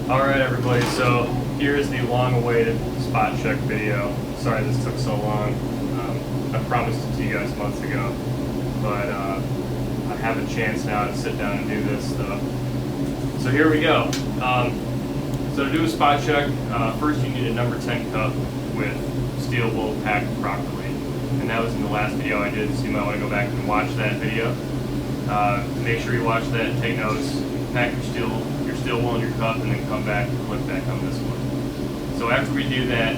Alright everybody, so here's the long-awaited spot check video. Sorry this took so long. I promised it to you guys months ago, but I have a chance now to sit down and do this stuff. So here we go. So to do a spot check, first you need a number 10 cup with steel wool packed properly. And that was in the last video I did, so you might want to go back and watch that video. Make sure you watch that, take notes, pack your steel wool in your cup, and then come back and click back on this one. So after we do that,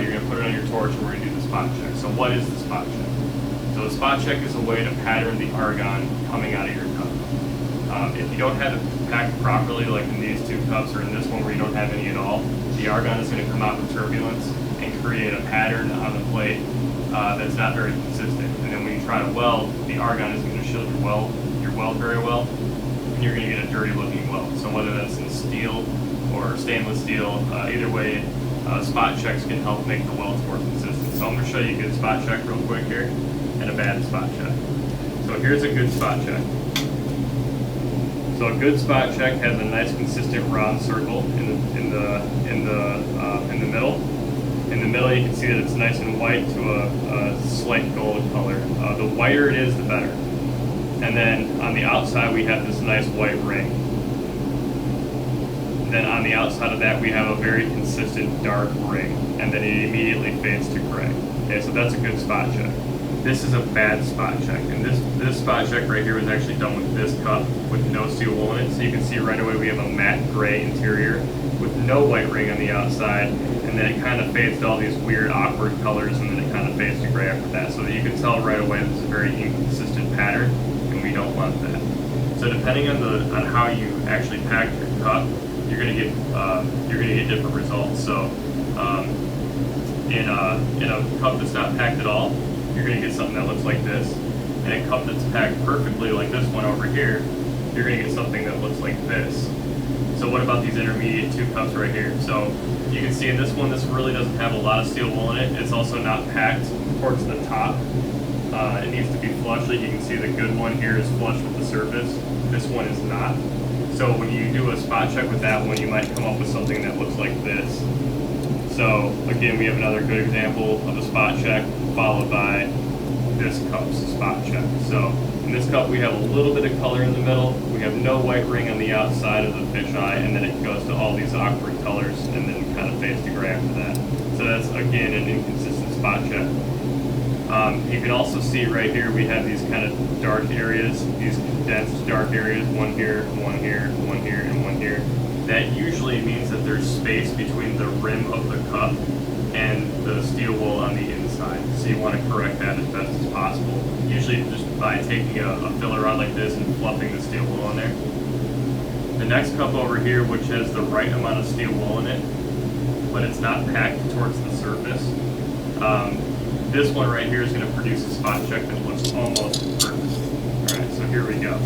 you're going to put it on your torch and we're going to do the spot check. So what is the spot check? So the spot check is a way to pattern the argon coming out of your cup. If you don't have it packed properly, like in these two cups or in this one where you don't have any at all, the argon is going to come out with turbulence and create a pattern on the plate that's not very consistent. And then when you try to weld, the argon is going to shield your weld very well, and you're going to get a dirty looking weld. So whether that's in steel or stainless steel, either way, spot checks can help make the welds more consistent. So I'm going to show you a good spot check real quick here and a bad spot check. So here's a good spot check. So a good spot check has a nice consistent round circle in the middle. In the middle you can see that it's nice and white to a slight gold color. The whiter it is, the better. And then on the outside we have this nice white ring. And then on the outside of that we have a very consistent dark ring, and then it immediately fades to gray. Okay, so that's a good spot check. This is a bad spot check, and this spot check right here was actually done with this cup with no steel wool in it. So you can see right away we have a matte gray interior with no white ring on the outside, and then it kind of fades to all these weird awkward colors, and then it kind of fades to gray after that. So that you can tell right away this is a very inconsistent pattern, and we don't want that. So depending on how you actually pack your cup, you're gonna get different results. So in a cup that's not packed at all, you're going to get something that looks like this. In a cup that's packed perfectly, like this one over here, you're going to get something that looks like this. So what about these intermediate two cups right here? So you can see in this one, this really doesn't have a lot of steel wool in it. It's also not packed towards the top. It needs to be flush. Like you can see the good one here is flush with the surface. This one is not. So when you do a spot check with that one, you might come up with something that looks like this. So again, we have another good example of a spot check followed by this cup's spot check. So in this cup we have a little bit of color in the middle, we have no white ring on the outside of the fisheye, and then it goes to all these awkward colors and then kind of fades to gray after that. So that's again an inconsistent spot check. You can also see right here we have these kind of dark areas, these condensed dark areas, one here, one here, one here, and one here. That usually means that there's space between the rim of the cup and the steel wool on the inside. So you want to correct that as best as possible. Usually just by taking a filler rod like this and fluffing the steel wool on there. The next cup over here, which has the right amount of steel wool in it, but it's not packed towards the surface. This one right here is going to produce a spot check that looks almost perfect. Alright, so here we go.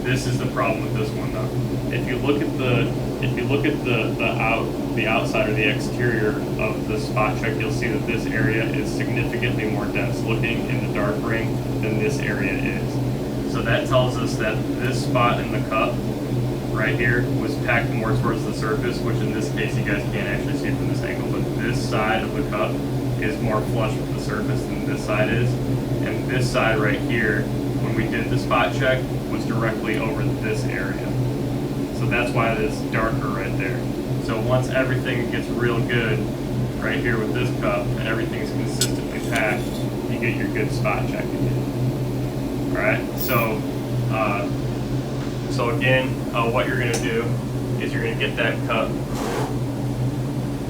This is the problem with this one though. If you look at the outside or the exterior of the spot check, you'll see that this area is significantly more dense looking in the dark ring than this area is. So that tells us that this spot in the cup right here was packed more towards the surface, which in this case you guys can't actually see from this angle, but this side of the cup is more flush with the surface than this side is. And this side right here, when we did the spot check, was directly over this area. So that's why it's darker right there. So once everything gets real good right here with this cup and everything's consistently packed, you get your good spot check again. Alright, so again, what you're going to do is you're going to get that cup,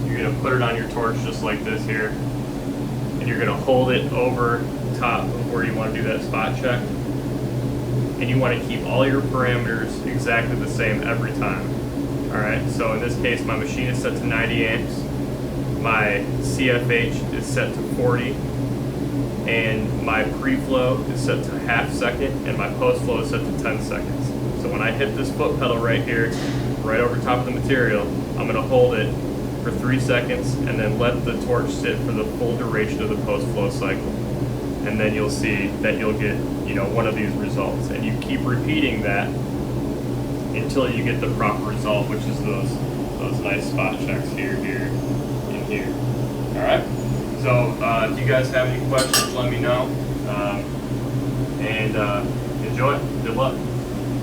you're going to put it on your torch just like this here, and you're going to hold it over top of where you want to do that spot check. And you want to keep all your parameters exactly the same every time. Alright, so in this case my machine is set to 90 amps, my CFH is set to 40, and my pre-flow is set to half second, and my post-flow is set to 10 seconds. So when I hit this foot pedal right here, right over top of the material, I'm going to hold it for 3 seconds and then let the torch sit for the full duration of the post-flow cycle. And then you'll see that you'll get, one of these results. And you keep repeating that until you get the proper result, which is those those nice spot checks here, here, and here. All right. So if you guys have any questions, let me know. And enjoy. Good luck.